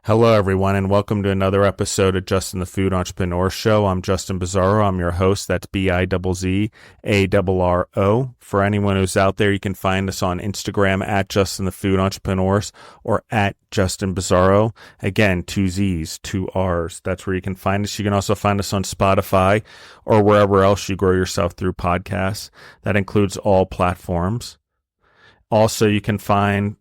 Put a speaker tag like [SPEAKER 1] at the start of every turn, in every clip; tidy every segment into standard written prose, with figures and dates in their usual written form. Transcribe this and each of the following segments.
[SPEAKER 1] Hello, everyone, and welcome to another episode of Justin the Food Entrepreneur Show. I'm Justin Bizzarro. I'm your host. That's Bizzarro. For anyone who's out there, you can find us on Instagram at Justin the Food Entrepreneurs or at Justin Bizzarro. Again, 2 Z's, 2 R's. That's where you can find us. You can also find us on Spotify or wherever else you grow yourself through podcasts. That includes all platforms. Also, you can find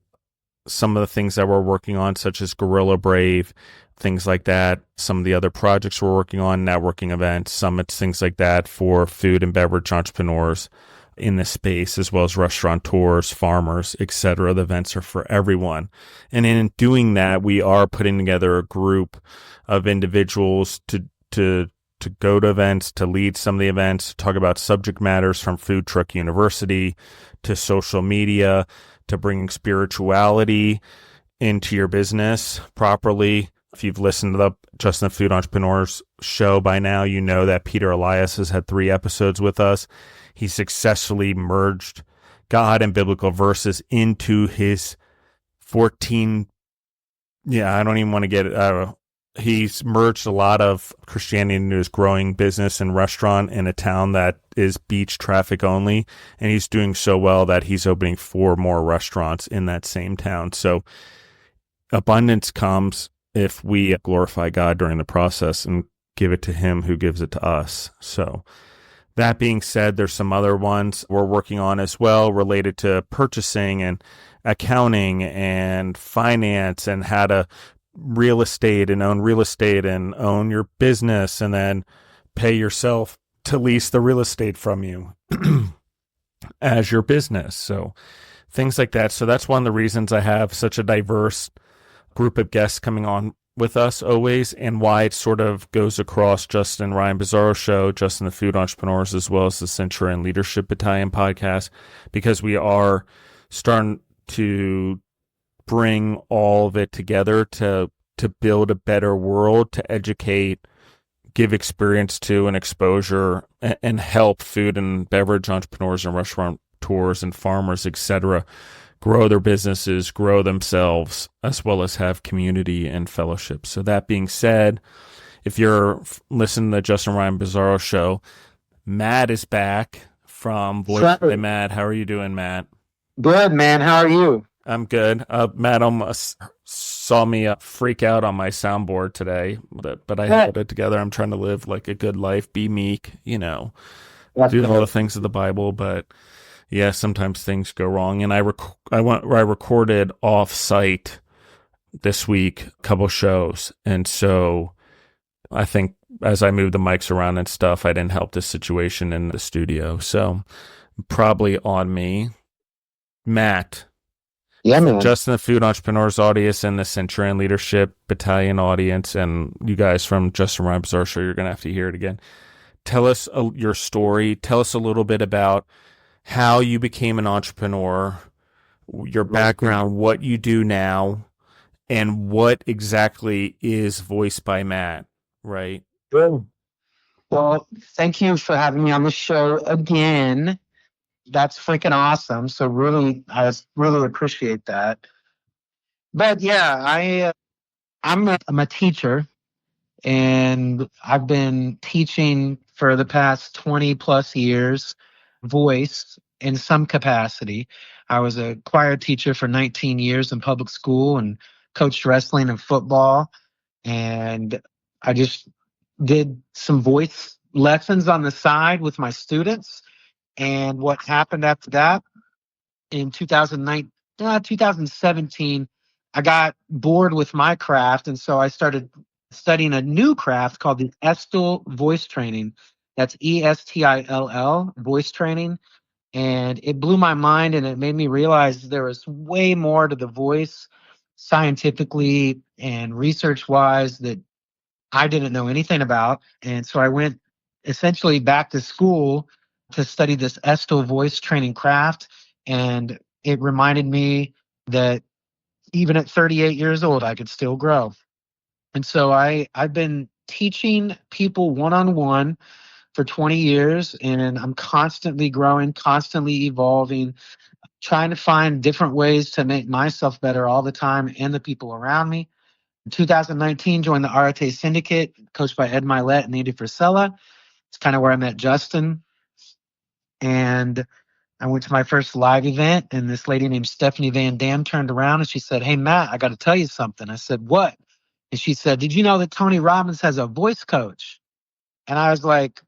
[SPEAKER 1] some of the things that we're working on, such as Gorilla Brave, things like that. Some of the other projects we're working on, networking events, summits, things like that for food and beverage entrepreneurs in this space, as well as restaurateurs, farmers, etc. The events are for everyone. And in doing that, we are putting together a group of individuals to go to events, to lead some of the events, to talk about subject matters from Food Truck University to social media, to bringing spirituality into your business properly. If you've listened to the Justin the Food Entrepreneurs show by now, you know that Peter Elias has had 3 episodes with us. He successfully merged God and biblical verses into his 14, I don't even want to get it. He's merged a lot of Christianity into his growing business and restaurant in a town that is beach traffic only. And he's doing so well that he's opening 4 more restaurants in that same town. So abundance comes if we glorify God during the process and give it to him who gives it to us. So that being said, there's some other ones we're working on as well related to purchasing and accounting and finance and how to real estate and own your business and then pay yourself to lease the real estate from you as your business. So things like that. So that's one of the reasons I have such a diverse group of guests coming on with us always, and why it sort of goes across Justin Ryan Bizzarro Show, Justin the Food Entrepreneurs, as well as the Centurion Leadership Battalion podcast, because we are starting to bring all of it together to build a better world, to educate, give experience to and exposure, and help food and beverage entrepreneurs and restaurateurs and farmers, etc., grow their businesses, grow themselves, as well as have community and fellowship. So that being said, if you're listening to the Justin Ryan Bizzarro Show, Matt is back from Voice by Matt. How are you doing, Matt?
[SPEAKER 2] Good, man. How are you?
[SPEAKER 1] I'm good. Matt almost saw me freak out on my soundboard today, but I held it together. I'm trying to live like a good life, be meek, do all the things of the Bible. But yeah, sometimes things go wrong. And I recorded off site this week, a couple shows. And so I think as I moved the mics around and stuff, I didn't help the situation in the studio. So probably on me. Matt.
[SPEAKER 2] Yeah, man.
[SPEAKER 1] Justin the Food Entrepreneurs audience and the Centurion Leadership Battalion audience, and you guys from Justin Ryan Bizzarro Show, you're going to have to hear it again. Tell us your story. Tell us a little bit about how you became an entrepreneur, your background, what you do now, and what exactly is Voice by Matt, right?
[SPEAKER 2] Good. Well, thank you for having me on the show again. That's freaking awesome. So I really appreciate that. But yeah, I'm a teacher, and I've been teaching for the past 20 plus years, voice in some capacity. I was a choir teacher for 19 years in public school and coached wrestling and football. And I just did some voice lessons on the side with my students. And what happened after that, in 2017, I got bored with my craft. And so I started studying a new craft called the Estill voice training. That's ESTILL, voice training. And it blew my mind, and it made me realize there was way more to the voice scientifically and research-wise that I didn't know anything about. And so I went essentially back to school to study this Estill voice training craft. And it reminded me that even at 38 years old, I could still grow. And so I've been teaching people one-on-one for 20 years, and I'm constantly growing, constantly evolving, trying to find different ways to make myself better all the time and the people around me. In 2019, joined the Arate Syndicate, coached by Ed Milet and Andy Frisella. It's kind of where I met Justin. And I went to my first live event, and this lady named Stephanie Van Dam turned around and she said, "Hey, Matt, I got to tell you something." I said, "What?" And she said, "Did you know that Tony Robbins has a voice coach?" And I was like,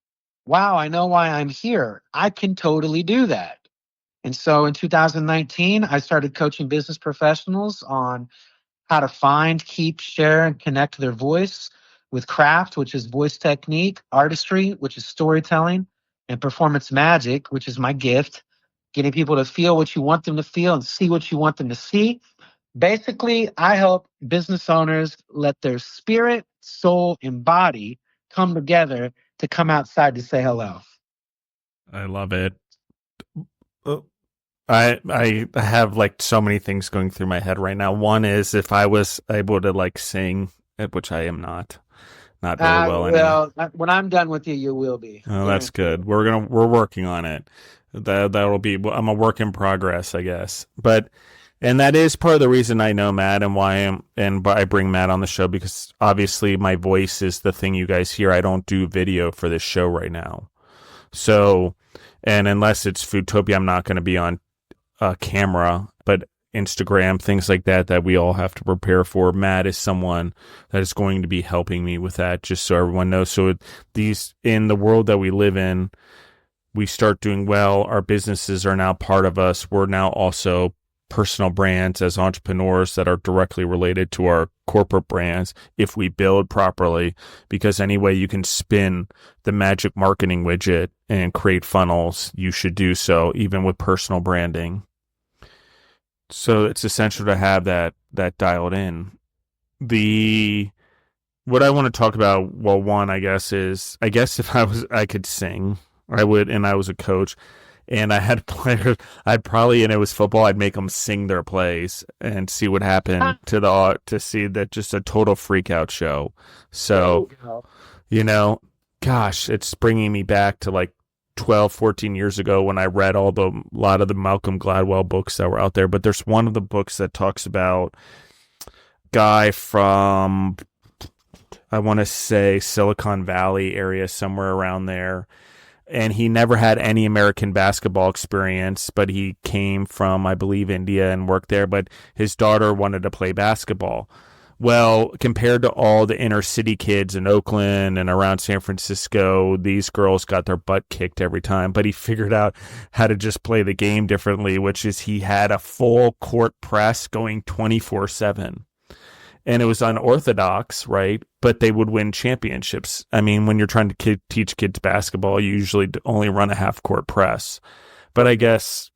[SPEAKER 2] wow, I know why I'm here. I can totally do that. And so in 2019, I started coaching business professionals on how to find, keep, share, and connect their voice with craft, which is voice technique, artistry, which is storytelling, and performance magic, which is my gift, getting people to feel what you want them to feel and see what you want them to see. Basically, I help business owners let their spirit, soul, and body come together to come outside to say hello.
[SPEAKER 1] I love it. Oh, I have like so many things going through my head right now. One is if I was able to like sing, which I am not very well anyway.
[SPEAKER 2] When I'm done with you, you will be.
[SPEAKER 1] Oh, that's good. We're working on it. That'll be. I'm a work in progress, I guess. And that is part of the reason I know Matt and why I bring Matt on the show, because obviously my voice is the thing you guys hear. I don't do video for this show right now, so and unless it's Foodtopia, I'm not going to be on camera, but Instagram, things like that we all have to prepare for. Matt is someone that is going to be helping me with that, just so everyone knows. So in the world that we live in, we start doing well. Our businesses are now part of us. We're now also personal brands as entrepreneurs that are directly related to our corporate brands if we build properly, because any way you can spin the magic marketing widget and create funnels, you should do so, even with personal branding. So it's essential to have that dialed in. What I want to talk about, well, one, I guess if I could sing, I would, and I was a coach, and I had players, and it was football, I'd make them sing their plays and see what happened to see that, just a total freak out show. So, gosh, it's bringing me back to like 12, 14 years ago when I read a lot of the Malcolm Gladwell books that were out there. But there's one of the books that talks about a guy from, I want to say, Silicon Valley area, somewhere around there. And he never had any American basketball experience, but he came from, I believe, India and worked there. But his daughter wanted to play basketball. Well, compared to all the inner city kids in Oakland and around San Francisco, these girls got their butt kicked every time. But he figured out how to just play the game differently, which is he had a full court press going 24/7. And it was unorthodox, right? But they would win championships. I mean, when you're trying to teach kids basketball, you usually only run a half court press. But I guess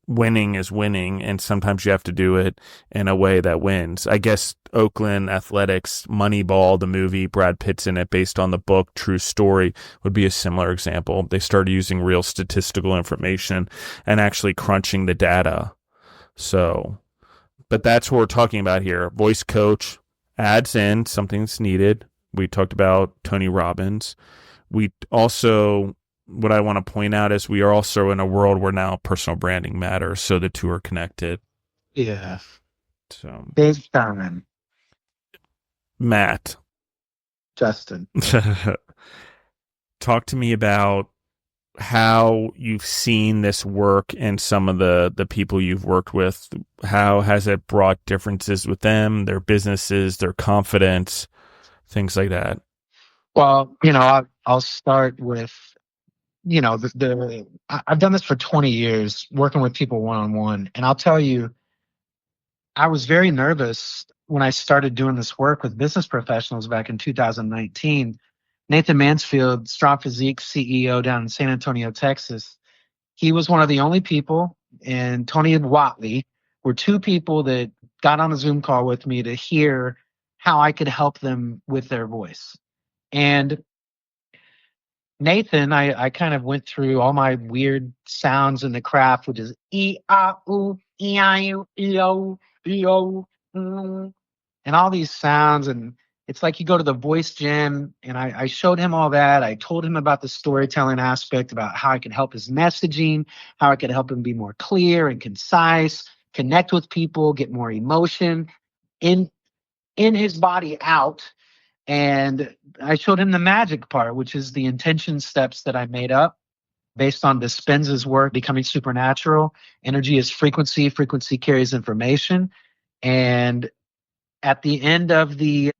[SPEAKER 1] winning is winning, and sometimes you have to do it in a way that wins. I guess Oakland Athletics, Moneyball, the movie, Brad Pitt's in it, based on the book True Story, would be a similar example. They started using real statistical information and actually crunching the data. So, but that's what we're talking about here. Voice coach adds in something that's needed. We talked about Tony Robbins. We also, what I want to point out is we are also in a world where now personal branding matters, so the two are connected.
[SPEAKER 2] Yeah.
[SPEAKER 1] So,
[SPEAKER 2] big time.
[SPEAKER 1] Matt.
[SPEAKER 2] Justin.
[SPEAKER 1] Talk to me about how you've seen this work and some of the people you've worked with. How has it brought differences with them, their businesses, their confidence, things like that?
[SPEAKER 2] Well, I'll start with, I've done this for 20 years, working with people one-on-one. And I'll tell you, I was very nervous when I started doing this work with business professionals back in 2019. Nathan Mansfield, Strong Physique CEO down in San Antonio, Texas, he was one of the only people, and Tony and Watley were two people that got on a Zoom call with me to hear how I could help them with their voice. And Nathan, I kind of went through all my weird sounds in the craft, which is E-A-U, E-I-U, E-O, E-O, and all these sounds. And it's like you go to the voice gym, and I showed him all that. I told him about the storytelling aspect, about how I could help his messaging, how I could help him be more clear and concise, connect with people, get more emotion in his body out. And I showed him the magic part, which is the intention steps that I made up based on Dispenza's work, Becoming Supernatural. Energy is frequency. Frequency carries information. And at the end of the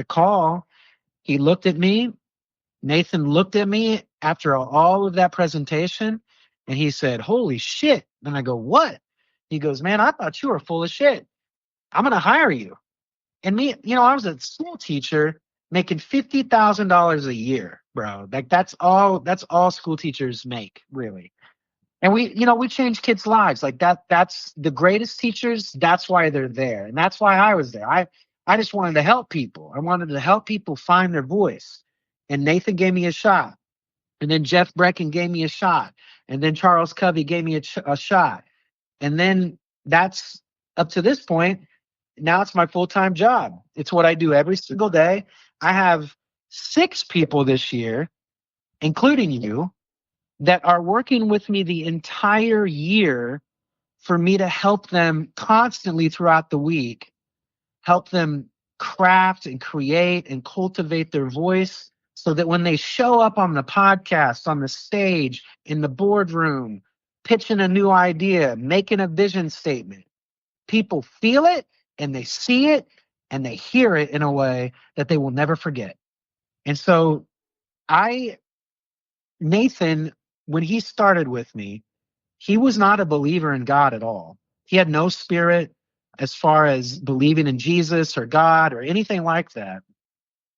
[SPEAKER 2] call, he looked at me. Nathan looked at me after all of that presentation, and he said, "Holy shit." And I go, "What?" He goes, "Man, I thought you were full of shit. I'm going to hire you." And me, I was a school teacher making $50,000 a year, bro. Like that's all school teachers make, really. And we change kids' lives. Like that's the greatest teachers. That's why they're there. And that's why I was there. I just wanted to help people. I wanted to help people find their voice. And Nathan gave me a shot. And then Jeff Brecken gave me a shot. And then Charles Covey gave me a shot. And then that's up to this point. Now it's my full-time job. It's what I do every single day. I have 6 people this year, including you, that are working with me the entire year for me to help them constantly throughout the week, help them craft and create and cultivate their voice so that when they show up on the podcast, on the stage, in the boardroom, pitching a new idea, making a vision statement, people feel it and they see it and they hear it in a way that they will never forget. And so Nathan, when he started with me, he was not a believer in God at all. He had no spirit as far as believing in Jesus or God or anything like that.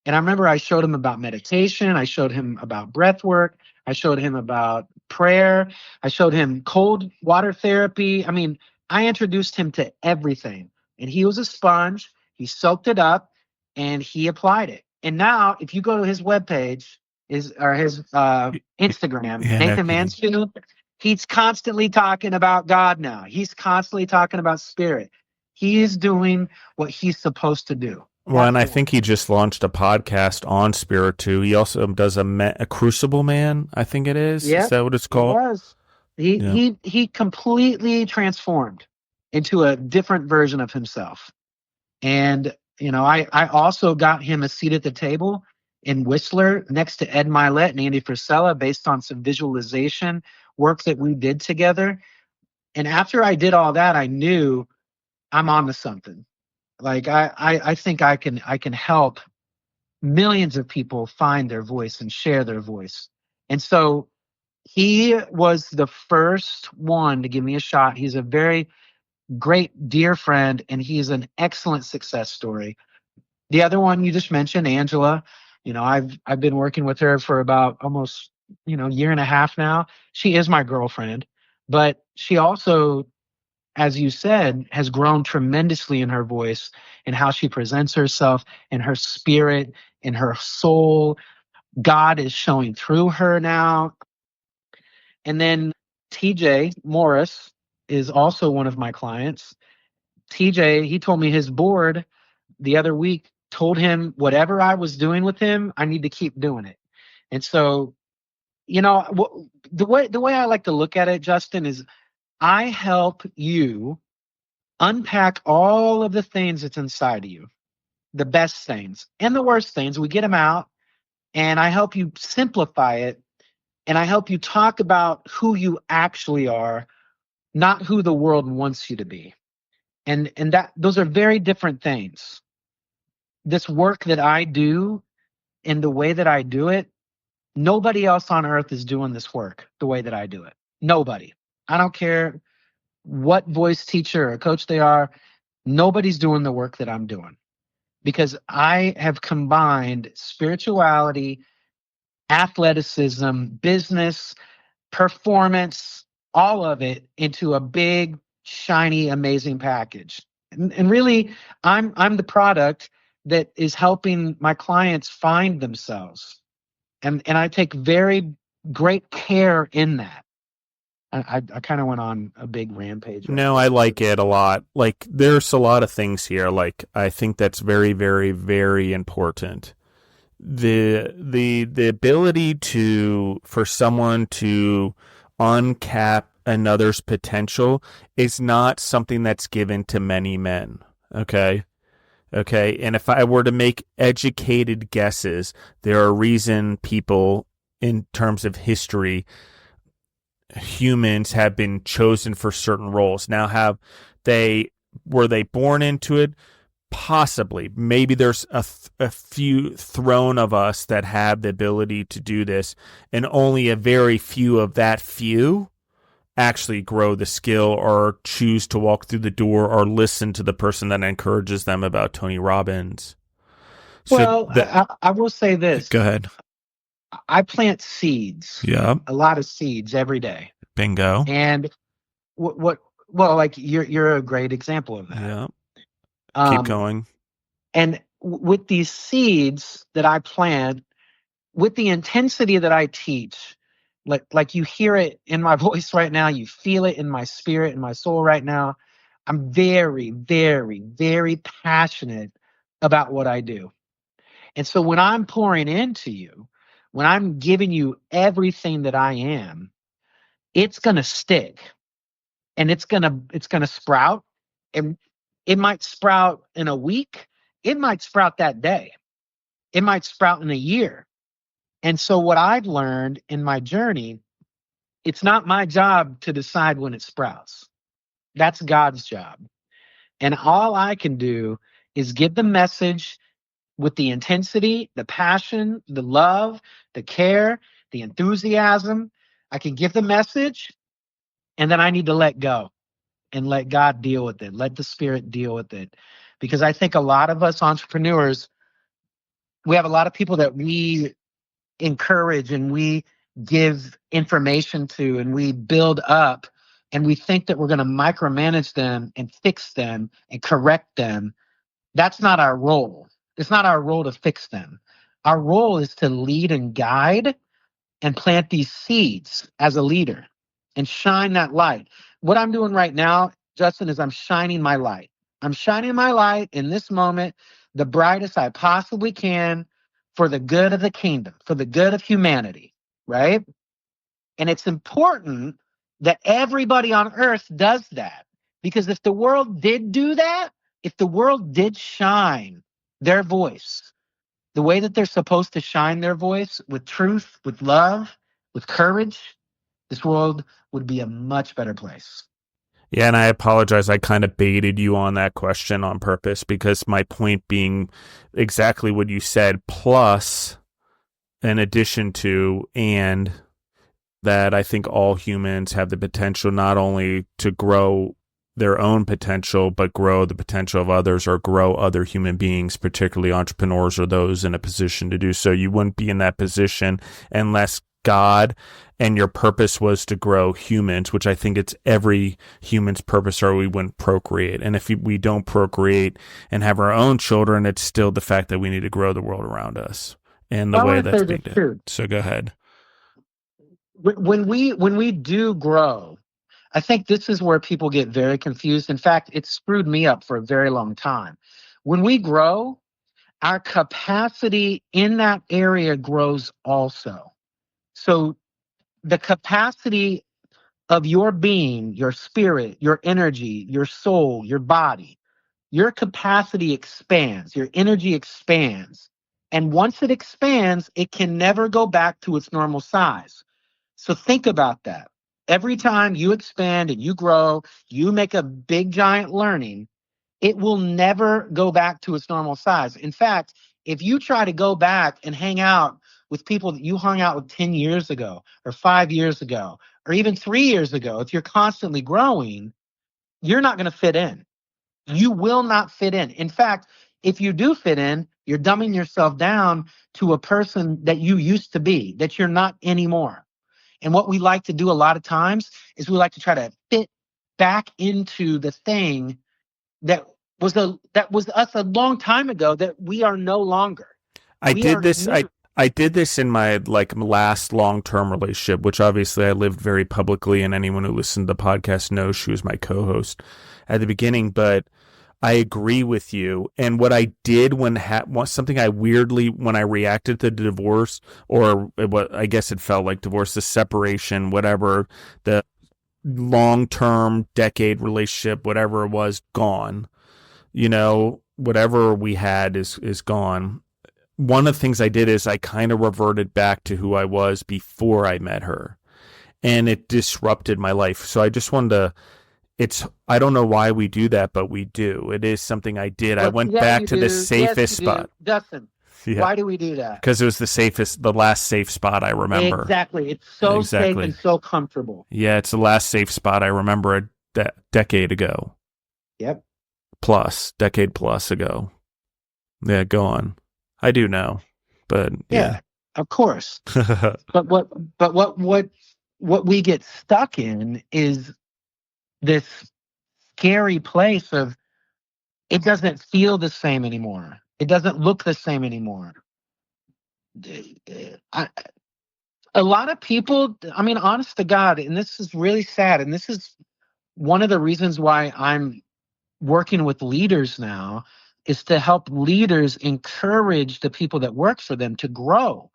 [SPEAKER 2] And I remember I showed him about meditation. I showed him about breath work. I showed him about prayer. I showed him cold water therapy. I mean, I introduced him to everything. And he was a sponge. He soaked it up and he applied it. And now, if you go to his webpage, his Instagram,
[SPEAKER 1] Yeah,
[SPEAKER 2] Nathan
[SPEAKER 1] no,
[SPEAKER 2] Mansfield, he's constantly talking about God now. He's constantly talking about spirit. He is doing what he's supposed to do.
[SPEAKER 1] well, and I think he just launched a podcast on spirit too. He also does a Crucible Man, I think it is.
[SPEAKER 2] Yeah,
[SPEAKER 1] Is that what it's called?
[SPEAKER 2] he was.
[SPEAKER 1] Yeah.
[SPEAKER 2] He completely transformed into a different version of himself. And I also got him a seat at the table in Whistler next to Ed Milet and Andy Frisella based on some visualization work that we did together. And after I did all that, I knew I'm on to something. Like I think I can help millions of people find their voice and share their voice. And so he was the first one to give me a shot. He's a very great, dear friend, and he's an excellent success story. The other one you just mentioned, Angela, I've been working with her for about almost, year and a half now. She is my girlfriend, but she also, as you said, has grown tremendously in her voice and how she presents herself and her spirit and her soul. God is showing through her now. And then TJ Morris is also one of my clients. TJ, he told me his board the other week told him whatever I was doing with him, I need to keep doing it. And so, the way I like to look at it, Justin, is I help you unpack all of the things that's inside of you, the best things and the worst things. We get them out, and I help you simplify it, and I help you talk about who you actually are, not who the world wants you to be. And that those are very different things. This work that I do and the way that I do it, nobody else on earth is doing this work the way that I do it. Nobody. I don't care what voice teacher or coach they are. Nobody's doing the work that I'm doing because I have combined spirituality, athleticism, business, performance, all of it into a big, shiny, amazing package. And really, I'm the product that is helping my clients find themselves. And I take very great care in that. I kind of went on a big rampage.
[SPEAKER 1] No, I like it a lot. Like, there's a lot of things here. Like, I think that's very, very, very important. The ability for someone to uncap another's potential is not something that's given to many men. Okay. Okay. And if I were to make educated guesses, there are reason people in terms of history, humans have been chosen for certain roles. Now, they, were they born into it? Possibly. Maybe there's a few thrown of us that have the ability to do this, and only a very few of that few actually grow the skill or choose to walk through the door or listen to the person that encourages them about Tony Robbins. So
[SPEAKER 2] Well,
[SPEAKER 1] that,
[SPEAKER 2] I will say
[SPEAKER 1] go
[SPEAKER 2] this.
[SPEAKER 1] ahead.
[SPEAKER 2] I plant seeds,
[SPEAKER 1] Yeah.
[SPEAKER 2] a lot of seeds every day.
[SPEAKER 1] Bingo.
[SPEAKER 2] And what well, like you're a great example of that.
[SPEAKER 1] Yeah. Keep
[SPEAKER 2] Um,
[SPEAKER 1] going.
[SPEAKER 2] and with these seeds that I plant, with the intensity that I teach, like you hear it in my voice right now, you feel it in my spirit, in my soul right now. I'm very, very, very passionate about what I do. And so when I'm pouring into you, when I'm giving you everything that I am, it's going to stick, and it's going to sprout, and it might sprout in a week, it might sprout that day, it might sprout in a year. And so what I've learned in my journey, it's not my job to decide when it sprouts. That's God's job. And all I can do is give the message with the intensity, the passion, the love, the care, the enthusiasm. I can give the message, and then I need to let go and let God deal with it. Let the Spirit deal with it. Because I think a lot of us entrepreneurs, we have a lot of people that we encourage and we give information to and we build up, and we think that we're going to micromanage them and fix them and correct them. That's not our role. It's not our role to fix them. Our role is to lead and guide and plant these seeds as a leader and shine that light. What I'm doing right now, Justin, is I'm shining my light. I'm shining my light in this moment, the brightest I possibly can, for the good of the kingdom, for the good of humanity, right? And it's important that everybody on earth does that. Because if the world did do that, if the world did shine their voice the way that they're supposed to shine their voice, with truth, with love, with courage, this world would be a much better place.
[SPEAKER 1] Yeah, and I apologize. I kind of baited you on that question on purpose, because my point being exactly what you said, plus, in addition to, and that I think all humans have the potential not only to grow their own potential, but grow the potential of others, or grow other human beings, particularly entrepreneurs or those in a position to do so. You wouldn't be in that position unless God and your purpose was to grow humans, which I think it's every human's purpose, or we wouldn't procreate. And if we don't procreate and have our own children, it's still the fact that we need to grow the world around us and the
[SPEAKER 2] I
[SPEAKER 1] way
[SPEAKER 2] want to
[SPEAKER 1] that's
[SPEAKER 2] say
[SPEAKER 1] being
[SPEAKER 2] this
[SPEAKER 1] done.
[SPEAKER 2] too.
[SPEAKER 1] So go ahead.
[SPEAKER 2] When we do grow, I think this is where people get very confused. In fact, it screwed me up for a very long time. When we grow, our capacity in that area grows also. So the capacity of your being, your spirit, your energy, your soul, your body, your capacity expands, your energy expands. And once it expands, it can never go back to its normal size. So think about that. Every time you expand and you grow, you make a big giant learning, it will never go back to its normal size. In fact, if you try to go back and hang out with people that you hung out with 10 years ago or 5 years ago, or even 3 years ago, if you're constantly growing, you're not going to fit in. You will not fit in. In fact, if you do fit in, you're dumbing yourself down to a person that you used to be, that you're not anymore. And what we like to do a lot of times is we like to try to fit back into the thing that was us a long time ago that we are no longer.
[SPEAKER 1] I
[SPEAKER 2] We
[SPEAKER 1] did
[SPEAKER 2] are
[SPEAKER 1] this.
[SPEAKER 2] new.
[SPEAKER 1] I did this in my last long term relationship, which obviously I lived very publicly, and anyone who listened to the podcast knows she was my co-host at the beginning. But I agree with you. And what I did something I weirdly, when I reacted to the divorce, or what I guess it felt like divorce, the separation, whatever, the long term decade relationship, whatever it was, gone. You know, whatever we had is gone. One of the things I did is I kind of reverted back to who I was before I met her, and it disrupted my life. So I just wanted to, I don't know why we do that, but we do. It is something I did. I
[SPEAKER 2] Well,
[SPEAKER 1] went
[SPEAKER 2] yeah,
[SPEAKER 1] back
[SPEAKER 2] you
[SPEAKER 1] to the
[SPEAKER 2] do. Yes,
[SPEAKER 1] safest
[SPEAKER 2] you do.
[SPEAKER 1] spot.
[SPEAKER 2] Justin,
[SPEAKER 1] Yeah.
[SPEAKER 2] why do we do that?
[SPEAKER 1] Because it was the last safe spot I remember.
[SPEAKER 2] Exactly. It's so safe and so comfortable.
[SPEAKER 1] Yeah, it's the last safe spot I remember a decade ago.
[SPEAKER 2] Yep.
[SPEAKER 1] Decade plus ago. Yeah, go on. I do know, but yeah.
[SPEAKER 2] Of course. But what we get stuck in is this scary place of, it doesn't feel the same anymore. It doesn't look the same anymore. A lot of people, I mean, honest to God, and this is really sad, and this is one of the reasons why I'm working with leaders now, is to help leaders encourage the people that work for them to grow.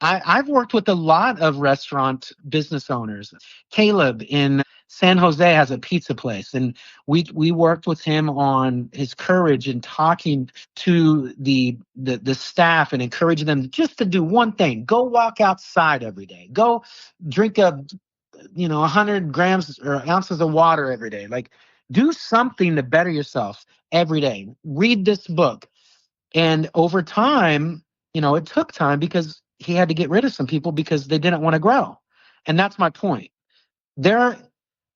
[SPEAKER 2] I've worked with a lot of restaurant business owners. Caleb in San Jose has a pizza place, and we worked with him on his courage and talking to the staff and encouraging them just to do one thing: go walk outside every day, go drink 100 grams or ounces of water every day. Like, do something to better yourself every day. Read this book. And over time, it took time because he had to get rid of some people because they didn't want to grow. And that's my point. There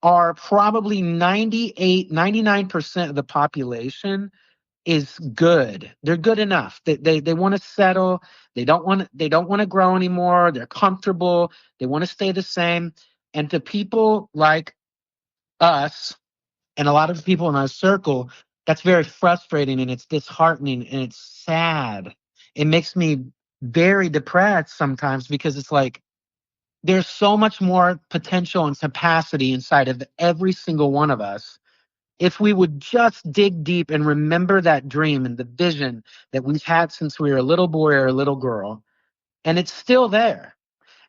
[SPEAKER 2] are probably 99% of the population is good. They're good enough. They want to settle. They don't want to grow anymore. They're comfortable. They want to stay the same. And to people like us and a lot of people in our circle, that's very frustrating, and it's disheartening, and it's sad. It makes me very depressed sometimes, because it's like there's so much more potential and capacity inside of every single one of us. If we would just dig deep and remember that dream and the vision that we've had since we were a little boy or a little girl, and it's still there.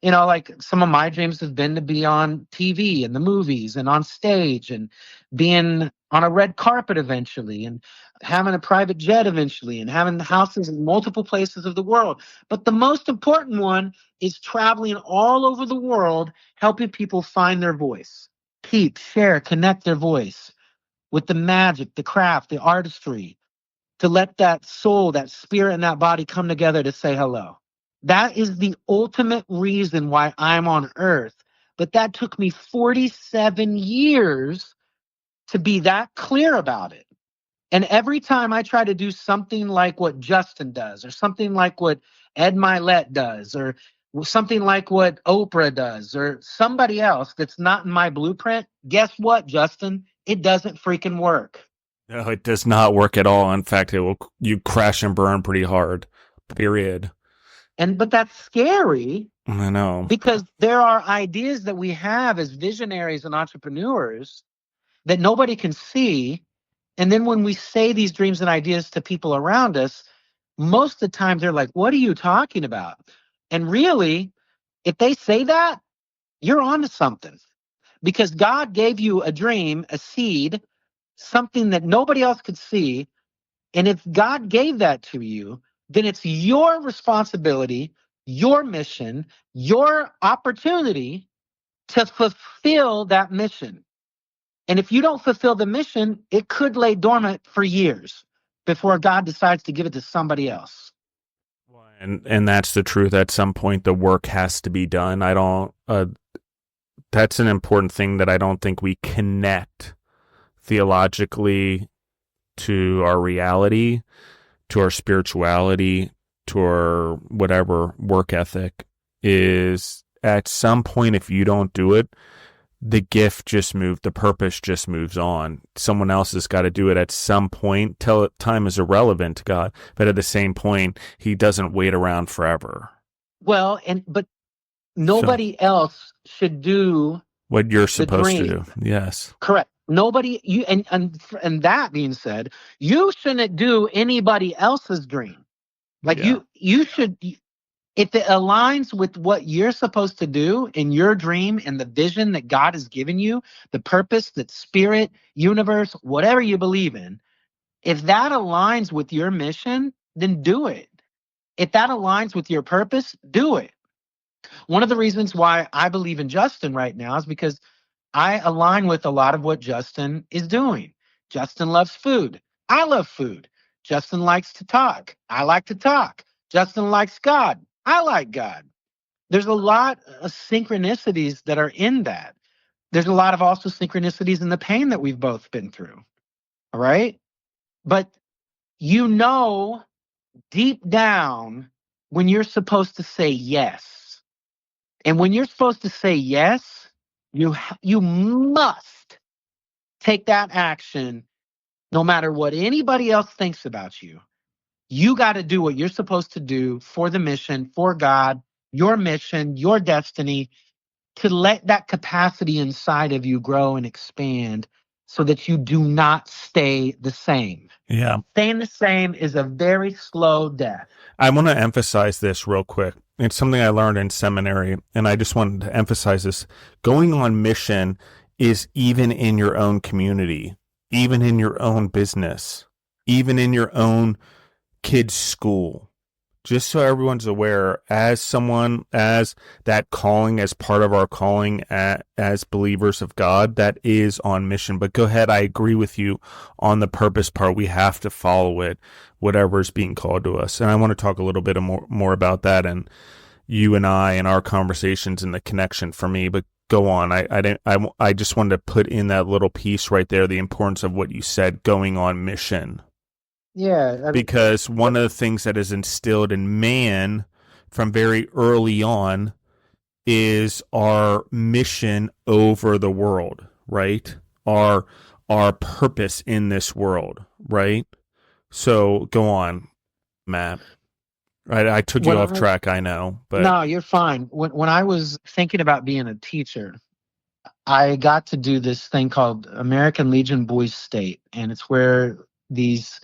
[SPEAKER 2] Like some of my dreams have been to be on TV and the movies and on stage and being on a red carpet eventually and having a private jet eventually and having houses in multiple places of the world. But the most important one is traveling all over the world, helping people find their voice, keep, share, connect their voice with the magic, the craft, the artistry, to let that soul, that spirit, and that body come together to say hello. That is the ultimate reason why I'm on earth. But that took me 47 years to be that clear about it. And every time I try to do something like what Justin does, or something like what Ed Milet does, or something like what Oprah does, or somebody else that's not in my blueprint, guess what, Justin? It doesn't freaking work.
[SPEAKER 1] No, it does not work at all. In fact, you crash and burn pretty hard. Period.
[SPEAKER 2] But that's scary.
[SPEAKER 1] I know.
[SPEAKER 2] Because there are ideas that we have as visionaries and entrepreneurs that nobody can see. And then when we say these dreams and ideas to people around us, most of the time they're like, what are you talking about? And really, if they say that, you're onto something. Because God gave you a dream, a seed, something that nobody else could see. And if God gave that to you, then it's your responsibility, your mission, your opportunity to fulfill that mission. And if you don't fulfill the mission, it could lay dormant for years before God decides to give it to somebody else.
[SPEAKER 1] And that's the truth. At some point, the work has to be done. That's an important thing that I don't think we connect theologically to our reality, to our spirituality, to our whatever work ethic, is at some point, if you don't do it, the gift just moves, the purpose just moves on. Someone else has got to do it at some point. Till time is irrelevant to God, but at the same point, He doesn't wait around forever.
[SPEAKER 2] Well, but nobody else should do
[SPEAKER 1] what you're supposed to do. Yes,
[SPEAKER 2] correct. Nobody, you and that being said, you shouldn't do anybody else's dream. Like you should, if it aligns with what you're supposed to do in your dream and the vision that God has given you, the purpose, that spirit, universe, whatever you believe in, If that aligns with your mission, then do it. If that aligns with your purpose, do it. One of the reasons why I believe in Justin right now is because I align with a lot of what Justin is doing. Justin loves food. I love food. Justin likes to talk. I like to talk. Justin likes God. I like God. There's a lot of synchronicities that are in that. There's a lot of also synchronicities in the pain that we've both been through. All right. But you know, deep down, when you're supposed to say yes. And when you're supposed to say yes, you must take that action no matter what anybody else thinks about you. You got to do what you're supposed to do for the mission, for God, your mission, your destiny, to let that capacity inside of you grow and expand so that you do not stay the same.
[SPEAKER 1] Yeah.
[SPEAKER 2] Staying the same is a very slow death.
[SPEAKER 1] I want to emphasize this real quick. It's something I learned in seminary, and I just wanted to emphasize this. Going on mission is even in your own community, even in your own business, even in your own kid's school. Just so everyone's aware, as someone, as that calling, as part of our calling as believers of God, that is on mission. But go ahead, I agree with you on the purpose part. We have to follow it, whatever is being called to us. And I want to talk a little bit more about that and you and I and our conversations and the connection for me. But go on. I just wanted to put in that little piece right there, the importance of what you said, going on mission.
[SPEAKER 2] Yeah.
[SPEAKER 1] Because one of the things that is instilled in man from very early on is our mission over the world, right? Our purpose in this world, right? So go on, Matt. Right, I took you off track, I know, but
[SPEAKER 2] no, you're fine. When I was thinking about being a teacher, I got to do this thing called American Legion Boys State, and it's where these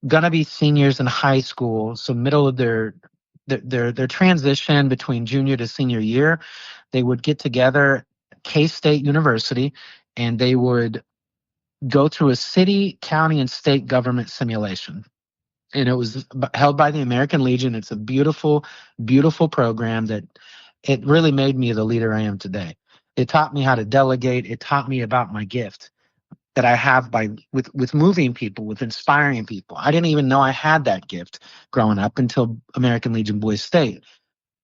[SPEAKER 2] gonna be seniors in high school, so middle of their transition between junior to senior year, they would get together at K-State University, and they would go through a city, county, and state government simulation. And it was held by the American Legion. It's a beautiful, beautiful program that it really made me the leader I am today. It taught me how to delegate. It taught me about my gift that I have with moving people, with inspiring people. I didn't even know I had that gift growing up until American Legion Boys State.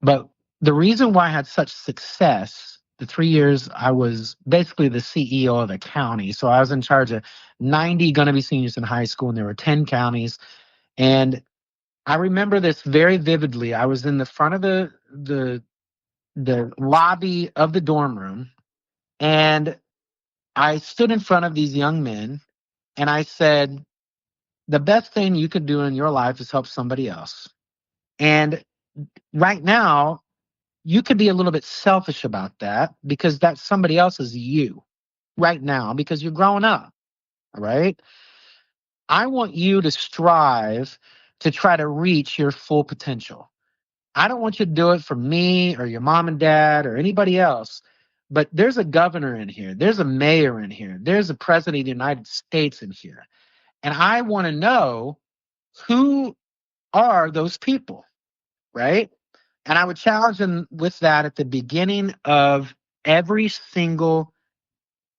[SPEAKER 2] But the reason why I had such success, the 3 years I was basically the CEO of the county. So I was in charge of 90 gonna be seniors in high school, and there were 10 counties. And I remember this very vividly. I was in the front of the lobby of the dorm room, and I stood in front of these young men, and I said, the best thing you could do in your life is help somebody else. And right now, you could be a little bit selfish about that because that somebody else is you right now because you're growing up. All right. I want you to strive to try to reach your full potential. I don't want you to do it for me or your mom and dad or anybody else. But there's a governor in here. There's a mayor in here. There's a president of the United States in here. And I want to know who are those people, right? And I would challenge them with that at the beginning of every single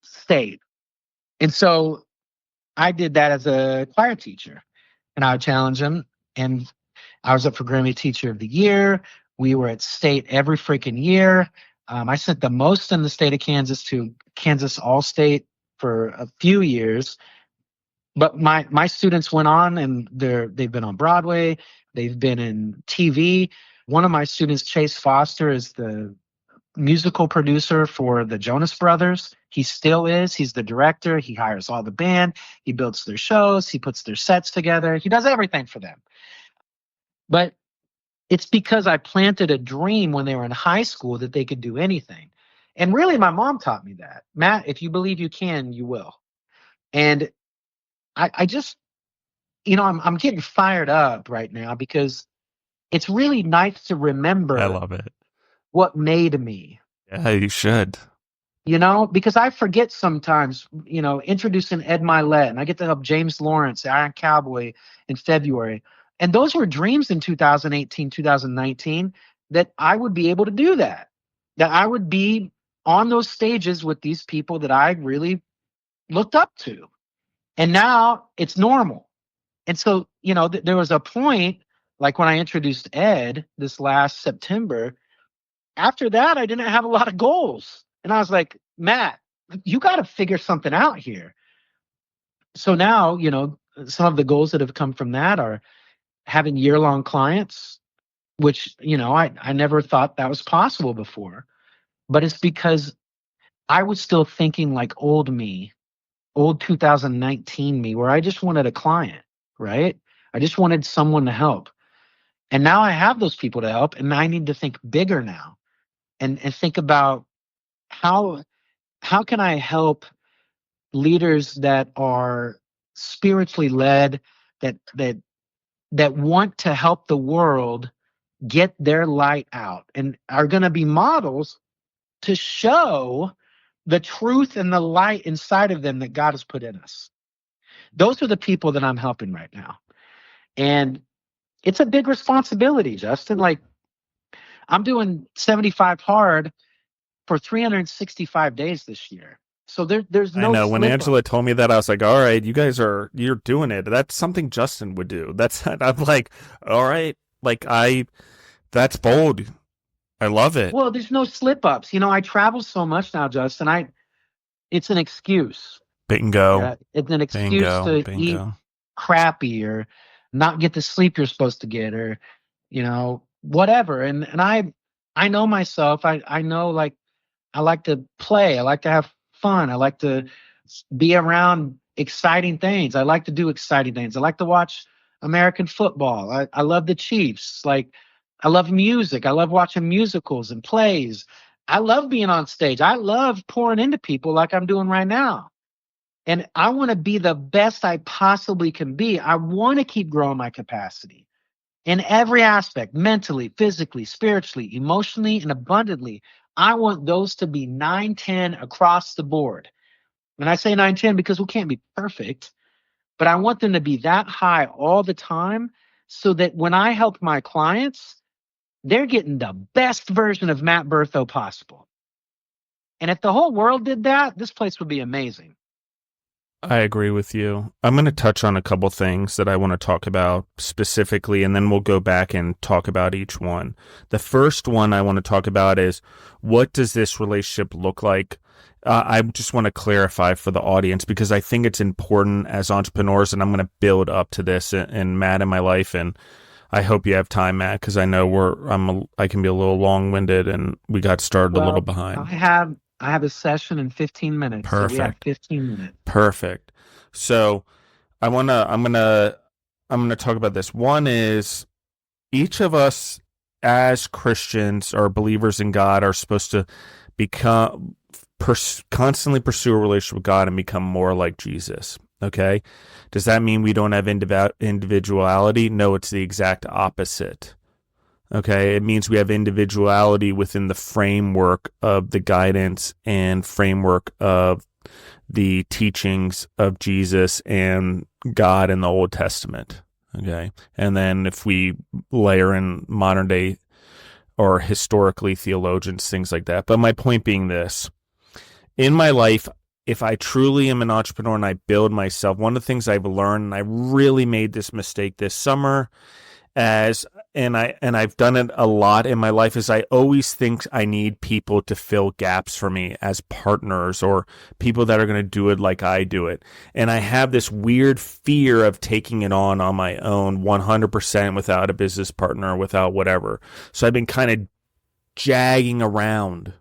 [SPEAKER 2] state. And so I did that as a choir teacher. And I would challenge them. And I was up for Grammy Teacher of the Year. We were at state every freaking year. I sent the most in the state of Kansas to Kansas All-State for a few years. But my students went on, and they've been on Broadway. They've been in TV. One of my students, Chase Foster, is the musical producer for the Jonas Brothers. He still is. He's the director. He hires all the band. He builds their shows. He puts their sets together. He does everything for them. But it's because I planted a dream when they were in high school that they could do anything. And really, my mom taught me that. Matt, if you believe you can, you will. And I just, I'm getting fired up right now because it's really nice to remember
[SPEAKER 1] I love it.
[SPEAKER 2] what made me.
[SPEAKER 1] Yeah, you should.
[SPEAKER 2] because I forget sometimes, introducing Ed Milet, and I get to help James Lawrence, the Iron Cowboy, in February. And those were dreams in 2018, 2019, that I would be able to do that I would be on those stages with these people that I really looked up to. And now it's normal. And so, there was a point, like when I introduced Ed this last September. After that, I didn't have a lot of goals. And I was like, Matt, you got to figure something out here. So now, some of the goals that have come from that are having year-long clients, which, I never thought that was possible before. But it's because I was still thinking like old me, old 2019 me, where I just wanted a client, right? I just wanted someone to help. And now I have those people to help, and I need to think bigger now and think about how can I help leaders that are spiritually led, that want to help the world get their light out and are going to be models to show the truth and the light inside of them that God has put in us. Those are the people that I'm helping right now. And it's a big responsibility, Justin. Like, I'm doing 75 hard for 365 days this year. So there's
[SPEAKER 1] I
[SPEAKER 2] no
[SPEAKER 1] know when
[SPEAKER 2] slip up.
[SPEAKER 1] Angela told me that, I was like, all right, you're doing it. That's something Justin would do. I'm like, all right, like that's bold. I love it.
[SPEAKER 2] Well, there's no slip ups. I travel so much now, Justin. It's an excuse.
[SPEAKER 1] Bingo.
[SPEAKER 2] Yeah, it's an excuse
[SPEAKER 1] Bingo.
[SPEAKER 2] to eat
[SPEAKER 1] Bingo.
[SPEAKER 2] crappy or not get the sleep you're supposed to get, or whatever. And I know myself. I know, like, I like to play. I like to have fun. I like to be around exciting things. I like to do exciting things. I like to watch American football. I love the Chiefs. Like, I love music. I love watching musicals and plays. I love being on stage. I love pouring into people like I'm doing right now. And I want to be the best I possibly can be. I want to keep growing my capacity in every aspect, mentally, physically, spiritually, emotionally, and abundantly. I want those to be 9, 10 across the board. And I say 9, 10 because we can't be perfect, but I want them to be that high all the time, so that when I help my clients, they're getting the best version of Matt Berthot possible. And if the whole world did that, this place would be amazing.
[SPEAKER 1] I agree with you. I'm going to touch on a couple things that I want to talk about specifically, and then we'll go back and talk about each one. The first one I want to talk about is, what does this relationship look like? I just want to clarify for the audience, because I think it's important as entrepreneurs, and I'm going to build up to this and Matt in my life. And I hope you have time, Matt, because I know I can be a little long-winded, and we got started a little behind.
[SPEAKER 2] I have a session in 15 minutes.
[SPEAKER 1] Perfect.
[SPEAKER 2] So we have 15 minutes.
[SPEAKER 1] Perfect. So I'm gonna talk about this. One is, each of us as Christians or believers in God are supposed to constantly pursue a relationship with God and become more like Jesus. Okay. Does that mean we don't have individuality? No, it's the exact opposite. Okay, it means we have individuality within the framework of the guidance and framework of the teachings of Jesus and God in the Old Testament. Okay, and then if we layer in modern day or historically theologians, things like that. But my point being this: in my life, if I truly am an entrepreneur and I build myself, one of the things I've learned, and I really made this mistake this summer, and I've done it a lot in my life, is I always think I need people to fill gaps for me as partners, or people that are going to do it like I do it. And I have this weird fear of taking it on my own 100% without a business partner, without whatever. So I've been kind of jagging around,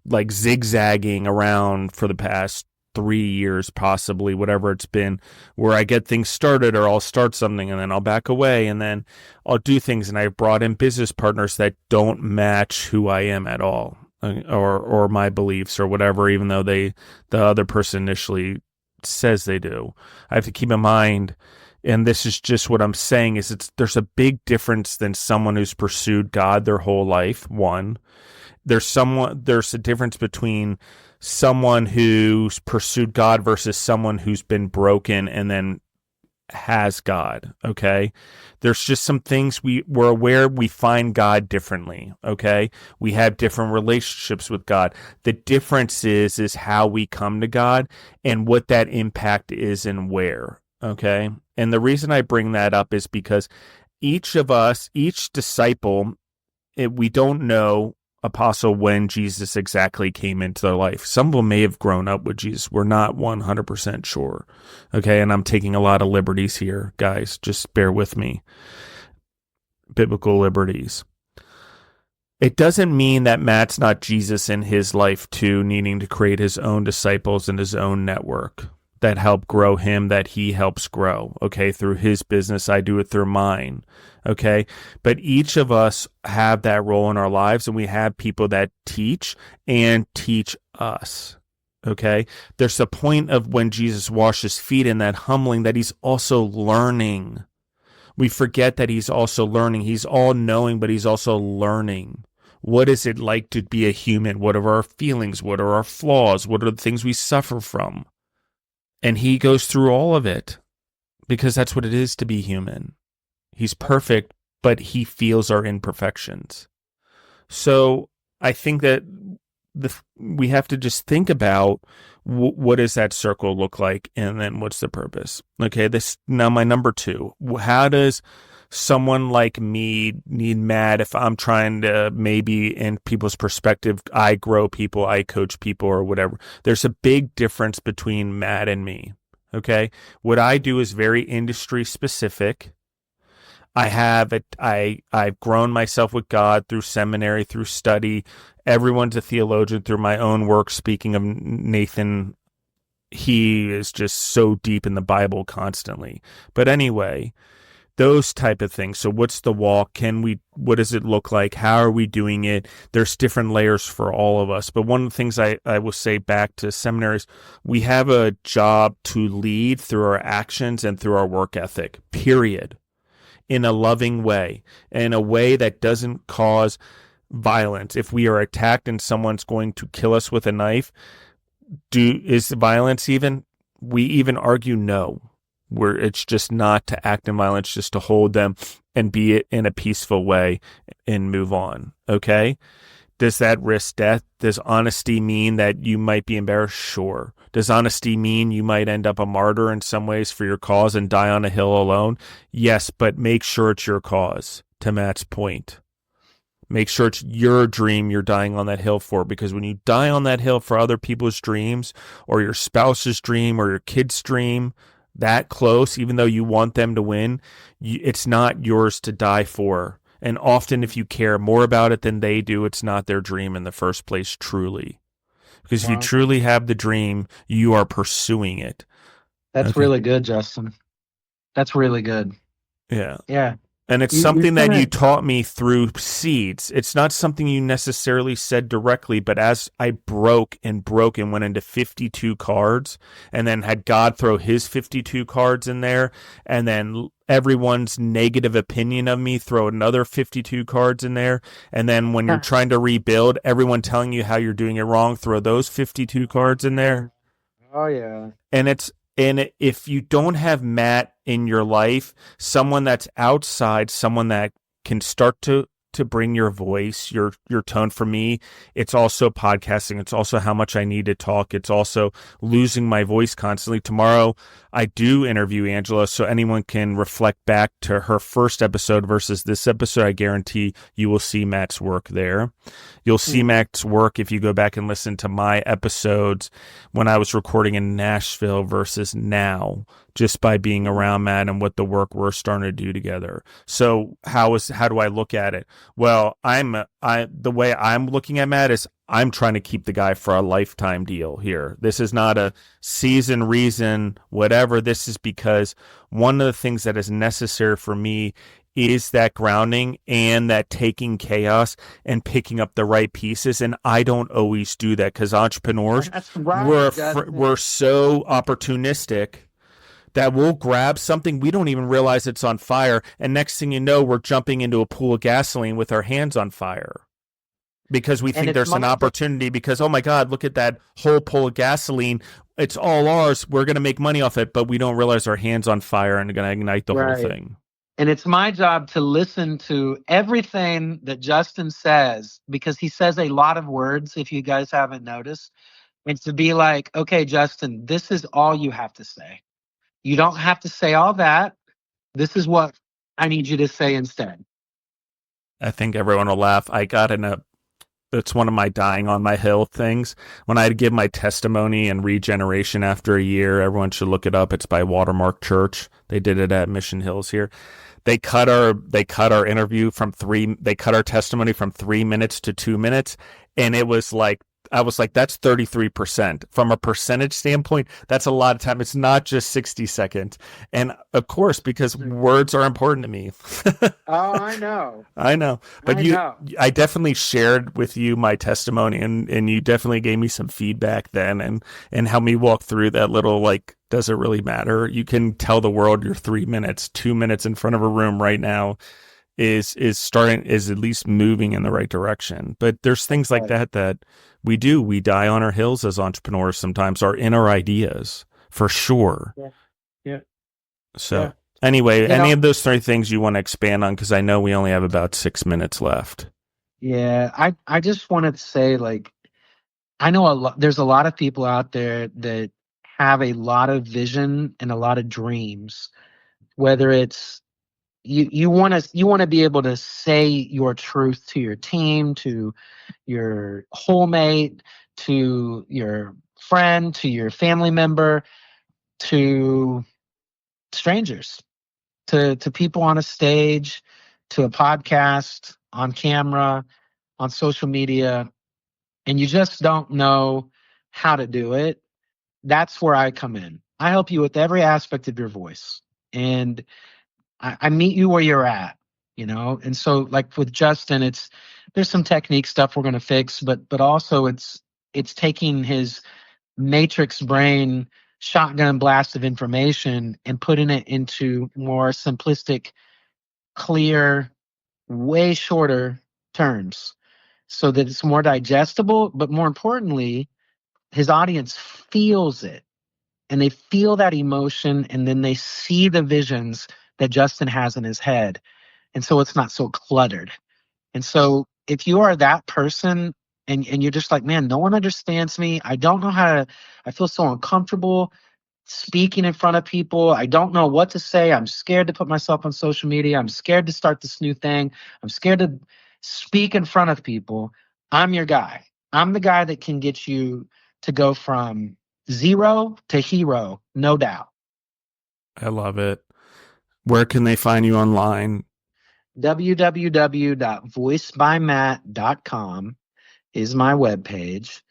[SPEAKER 1] like zigzagging around for the past 3 years, possibly, whatever it's been, where I get things started, or I'll start something and then I'll back away and then I'll do things. And I've brought in business partners that don't match who I am at all, or my beliefs or whatever, even though the other person initially says they do. I have to keep in mind, and this is just what I'm saying, is there's a big difference than someone who's pursued God their whole life. One, there's a difference between someone who's pursued God versus someone who's been broken and then has God. Okay. There's just some things we're aware we find God differently. Okay. We have different relationships with God. The difference is how we come to God and what that impact is and where. Okay. And the reason I bring that up is because each of us, each disciple, we don't know, Apostle, when Jesus exactly came into their life. Some of them may have grown up with Jesus. We're not 100% sure. Okay. And I'm taking a lot of liberties here, guys. Just bear with me. Biblical liberties. It doesn't mean that Matt's not Jesus in his life too, needing to create his own disciples and his own network that help grow him, that he helps grow. Okay. Through his business, I do it through mine. Okay. But each of us have that role in our lives, and we have people that teach and teach us. Okay. There's a point of when Jesus washes feet in that humbling that he's also learning. We forget that he's also learning. He's all knowing, but he's also learning. What is it like to be a human? What are our feelings? What are our flaws? What are the things we suffer from? And he goes through all of it because that's what it is to be human. He's perfect, but he feels our imperfections. So I think that we have to just think about what does that circle look like, and then what's the purpose? Okay, now my number 2. How does someone like me need Matt if I'm trying to, maybe in people's perspective, I grow people, I coach people or whatever? There's a big difference between Matt and me. Okay, what I do is very industry specific. I've grown myself with God through seminary, through study. Everyone's a theologian through my own work. Speaking of Nathan, he is just so deep in the Bible constantly. But anyway, those type of things. So what's the walk? What does it look like? How are we doing it? There's different layers for all of us. But one of the things I will say back to seminaries, we have a job to lead through our actions and through our work ethic, period. In a loving way, in a way that doesn't cause violence. If we are attacked and someone's going to kill us with a knife, is the violence even? We even argue no. It's just not to act in violence, just to hold them and be it in a peaceful way and move on. Okay? Does that risk death? Does honesty mean that you might be embarrassed? Sure. Does honesty mean you might end up a martyr in some ways for your cause and die on a hill alone? Yes, but make sure it's your cause, to Matt's point. Make sure it's your dream you're dying on that hill for, because when you die on that hill for other people's dreams or your spouse's dream or your kid's dream, that close, even though you want them to win, it's not yours to die for. And often if you care more about it than they do, it's not their dream in the first place, truly. Because if you truly have the dream, you are pursuing it.
[SPEAKER 2] That's really good, Justin. That's really good.
[SPEAKER 1] Yeah.
[SPEAKER 2] Yeah.
[SPEAKER 1] And it's something that you taught me through seeds. It's not something you necessarily said directly, but as I broke and went into 52 cards and then had God throw his 52 cards in there, and then everyone's negative opinion of me throw another 52 cards in there, and then when you're trying to rebuild, everyone telling you how you're doing it wrong, throw those 52 cards in there.
[SPEAKER 2] Oh, yeah.
[SPEAKER 1] And if you don't have Matt in your life, someone that's outside, someone that can start to bring your voice, your tone. For me, it's also podcasting. It's also how much I need to talk. It's also losing my voice constantly. Tomorrow, I do interview Angela, so anyone can reflect back to her first episode versus this episode. I guarantee you will see Matt's work there. You'll see Matt's work if you go back and listen to my episodes when I was recording in Nashville versus now, just by being around Matt and what the work we're starting to do together. So how do I look at it? Well, the way I'm looking at Matt is I'm trying to keep the guy for a lifetime deal here. This is not a season, reason, whatever. This is because one of the things that is necessary for me is that grounding and that taking chaos and picking up the right pieces. And I don't always do that because entrepreneurs, we're so opportunistic that we'll grab something, we don't even realize it's on fire, and next thing you know, we're jumping into a pool of gasoline with our hands on fire because we
[SPEAKER 2] And
[SPEAKER 1] think
[SPEAKER 2] it's
[SPEAKER 1] there's an opportunity because, oh my God, look at that whole pool of gasoline. It's all ours. We're going to make money off it, but we don't realize our hands on fire and going to ignite the whole
[SPEAKER 2] right.
[SPEAKER 1] thing.
[SPEAKER 2] And it's my job to listen to everything that Justin says, because he says a lot of words, if you guys haven't noticed. And to be like, okay, Justin, this is all you have to say. You don't have to say all that. This is what I need you to say instead.
[SPEAKER 1] I think everyone will laugh. I got in a It's one of my dying on my hill things. When I give my testimony and regeneration after a year, everyone should look it up. It's by Watermark Church. They did it at Mission Hills here. They cut our interview from they cut our testimony from 3 minutes to 2 minutes. And it was like, I was like, that's 33%. From a percentage standpoint, that's a lot of time. It's not just 60 seconds. And of course, because words are important to me.
[SPEAKER 2] Oh, I know.
[SPEAKER 1] I know. But I definitely shared with you my testimony, and you definitely gave me some feedback then and helped me walk through that little, like, does it really matter? You can tell the world your 3 minutes, 2 minutes in front of a room right now is at least moving in the right direction. But there's things like that we die on our hills as entrepreneurs sometimes, our inner ideas, for sure.
[SPEAKER 2] Yeah.
[SPEAKER 1] So anyway, any of those 3 things you want to expand on? Because I know we only have about 6 minutes left.
[SPEAKER 2] Yeah, I just wanted to say, like, I know there's a lot of people out there that have a lot of vision and a lot of dreams, whether it's you want to be able to say your truth to your team, to your whole mate, to your friend, to your family member, to strangers, to people on a stage, to a podcast, on camera, on social media, and you just don't know how to do it. That's where I come in. I help you with every aspect of your voice, and I meet you where you're at, And so, like with Justin, there's some technique stuff we're going to fix, but also it's taking his matrix brain shotgun blast of information and putting it into more simplistic, clear, way shorter terms, so that it's more digestible. But more importantly, his audience feels it, and they feel that emotion, and then they see the visions that Justin has in his head. And so it's not so cluttered. And so if you are that person and you're just like, man, no one understands me. I don't know I feel so uncomfortable speaking in front of people. I don't know what to say. I'm scared to put myself on social media. I'm scared to start this new thing. I'm scared to speak in front of people. I'm your guy. I'm the guy that can get you to go from zero to hero, no doubt.
[SPEAKER 1] I love it. Where can they find you online?
[SPEAKER 2] www.voicebymatt.com is my webpage.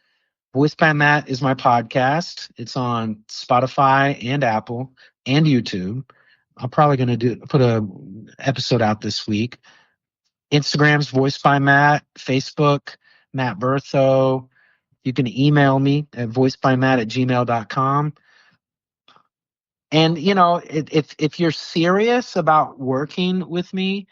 [SPEAKER 2] Voice by Matt is my podcast. It's on Spotify and Apple and YouTube. I'm probably going to put a episode out this week. Instagram's Voice by Matt. Facebook, Matt Berthot. You can email me at voicebymatt@gmail.com. And, if you're serious about working with me,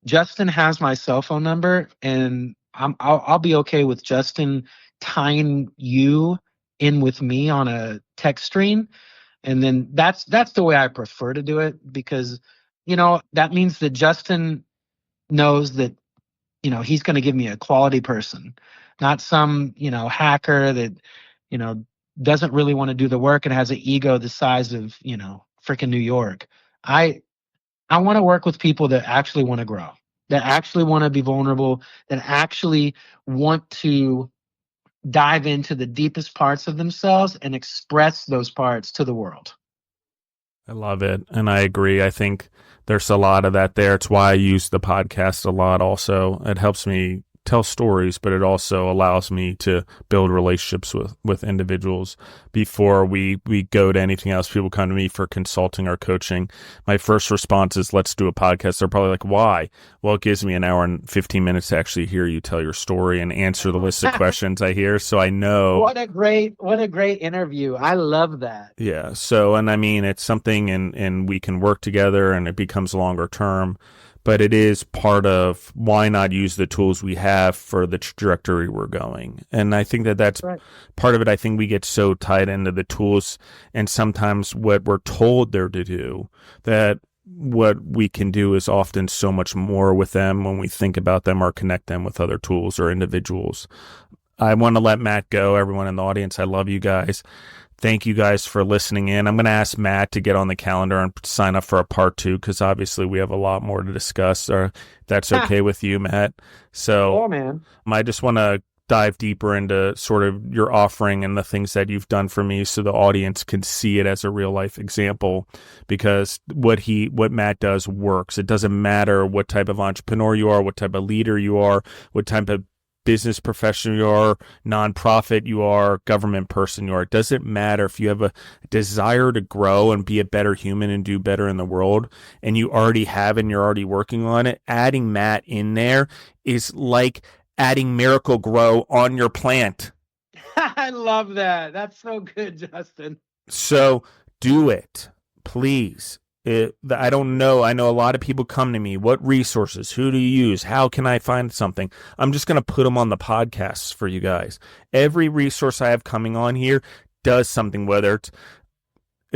[SPEAKER 2] Justin has my cell phone number, and I'll be okay with Justin tying you in with me on a text stream. And then that's the way I prefer to do it, because, that means that Justin knows that, he's going to give me a quality person, not some, hacker that, doesn't really want to do the work and has an ego the size of, freaking New York. I want to work with people that actually want to grow, that actually want to be vulnerable, that actually want to dive into the deepest parts of themselves and express those parts to the world.
[SPEAKER 1] I love it. And I agree. I think there's a lot of that there. It's why I use the podcast a lot also. It helps me tell stories, but it also allows me to build relationships with individuals before we go to anything else. People come to me for consulting or coaching. My first response is, let's do a podcast. They're probably like, why? Well, it gives me an hour and 15 minutes to actually hear you tell your story and answer the list of questions I hear. So I know.
[SPEAKER 2] What a great interview. I love that.
[SPEAKER 1] Yeah. So, and I mean, it's something and we can work together and it becomes longer term, but it is part of why not use the tools we have for the trajectory we're going. And I think that that's
[SPEAKER 2] Right.
[SPEAKER 1] part of it. I think we get so tied into the tools and sometimes what we're told they're to do, that what we can do is often so much more with them when we think about them or connect them with other tools or individuals. I want to let Matt go. Everyone in the audience, I love you guys. Thank you guys for listening in. I'm going to ask Matt to get on the calendar and sign up for a part 2 because obviously we have a lot more to discuss. Or that's okay with you, Matt. So,
[SPEAKER 2] Oh, man.
[SPEAKER 1] I just want to dive deeper into sort of your offering and the things that you've done for me so the audience can see it as a real life example, because what Matt does works. It doesn't matter what type of entrepreneur you are, what type of leader you are, what type of business professional you are, nonprofit you are, government person you are. It doesn't matter if you have a desire to grow and be a better human and do better in the world, and you already have and you're already working on it. Adding Matt in there is like adding Miracle Grow on your plant.
[SPEAKER 2] I love that. That's so good, Justin.
[SPEAKER 1] So do it, please. I don't know. I know a lot of people come to me. What resources? Who do you use? How can I find something? I'm just going to put them on the podcasts for you guys. Every resource I have coming on here does something, whether it's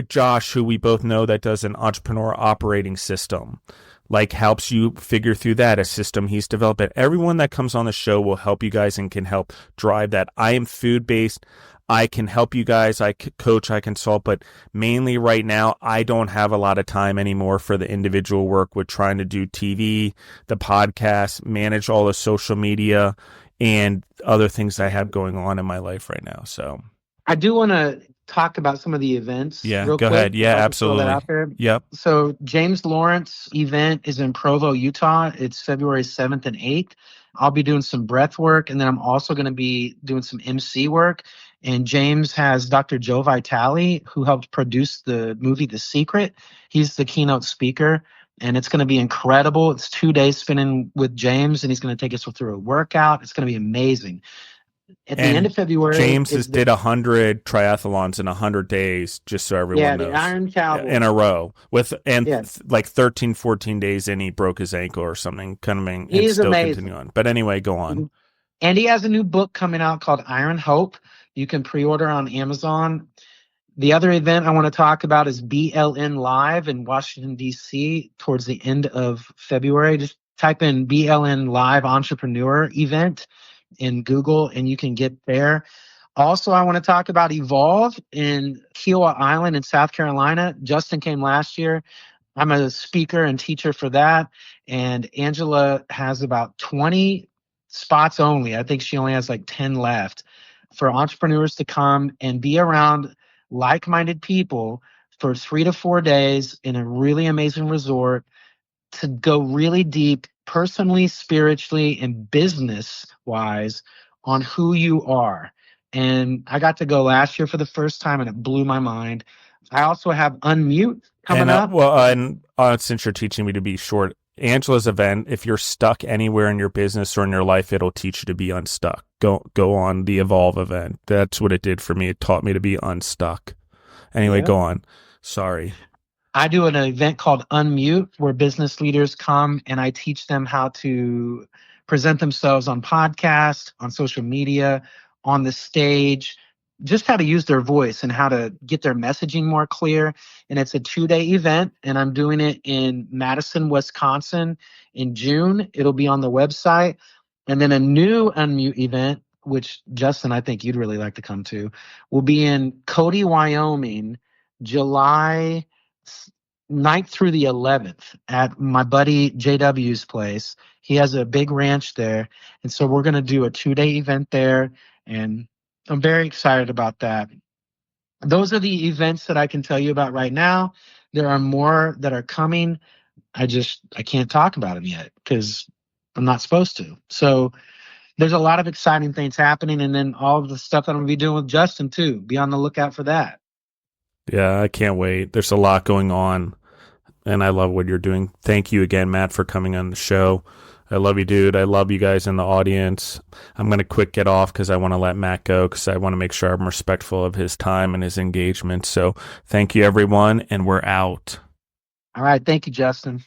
[SPEAKER 1] Josh, who we both know that does an entrepreneur operating system, like helps you figure through that, a system he's developed. Everyone that comes on the show will help you guys and can help drive that. I am food-based. I can help you guys. I coach, I consult, but mainly right now, I don't have a lot of time anymore for the individual work with trying to do TV, the podcast, manage all the social media, and other things I have going on in my life right now. So
[SPEAKER 2] I do want to talk about some of the events.
[SPEAKER 1] Yeah,
[SPEAKER 2] real
[SPEAKER 1] go
[SPEAKER 2] quick,
[SPEAKER 1] ahead. Yeah,
[SPEAKER 2] if I can throw that
[SPEAKER 1] absolutely.
[SPEAKER 2] out there.
[SPEAKER 1] Yep.
[SPEAKER 2] So James Lawrence event is in Provo, Utah. It's February 7th and 8th. I'll be doing some breath work, and then I'm also going to be doing some MC work. And James has Dr. Joe Vitale, who helped produce the movie The Secret. He's the keynote speaker, and it's going to be incredible. It's 2 days spending with James, and he's going to take us through a workout. It's going to be amazing. At the end of February,
[SPEAKER 1] James did 100 triathlons in 100 days, just so everyone knows.
[SPEAKER 2] the Iron Cowboy.
[SPEAKER 1] In a row. Like 13, 14 days in, he broke his ankle or something, and still continue on. But anyway, go on.
[SPEAKER 2] And he has a new book coming out called Iron Hope. You can pre-order on Amazon. The other event I want to talk about is BLN Live in Washington, D.C. towards the end of February. Just type in BLN Live Entrepreneur Event in Google and you can get there. Also, I want to talk about Evolve in Kiowa Island in South Carolina. Justin came last year. I'm a speaker and teacher for that. And Angela has about 20 spots only. I think she only has like 10 left for entrepreneurs to come and be around like-minded people for 3 to 4 days in a really amazing resort to go really deep personally, spiritually, and business-wise on who you are. And I got to go last year for the first time, and it blew my mind. I also have Unmute coming up.
[SPEAKER 1] Well, since you're teaching me to be short, Angela's event, if you're stuck anywhere in your business or in your life, it'll teach you to be unstuck. Go on the Evolve event. That's what it did for me. It taught me to be unstuck. Anyway, Go on. Sorry.
[SPEAKER 2] I do an event called Unmute where business leaders come and I teach them how to present themselves on podcasts, on social media, on the stage, just how to use their voice and how to get their messaging more clear. And it's a 2-day event, and I'm doing it in Madison, Wisconsin in June. It'll be on the website. And then a new Unmute event, which Justin, I think you'd really like to come to, will be in Cody, Wyoming, July 9th through the 11th at my buddy JW's place. He has a big ranch there. And so we're going to do a 2-day event there. And I'm very excited about that. Those are the events that I can tell you about right now. There are more that are coming. I can't talk about them yet because I'm not supposed to. So there's a lot of exciting things happening, and then all of the stuff that I'm gonna be doing with Justin too. Be on the lookout for that.
[SPEAKER 1] Yeah, I can't wait. There's a lot going on, and I love what you're doing. Thank you again, Matt, for coming on the show. I love you, dude. I love you guys in the audience. I'm going to quick get off because I want to let Matt go because I want to make sure I'm respectful of his time and his engagement. So thank you, everyone, and we're out.
[SPEAKER 2] All right, thank you, Justin.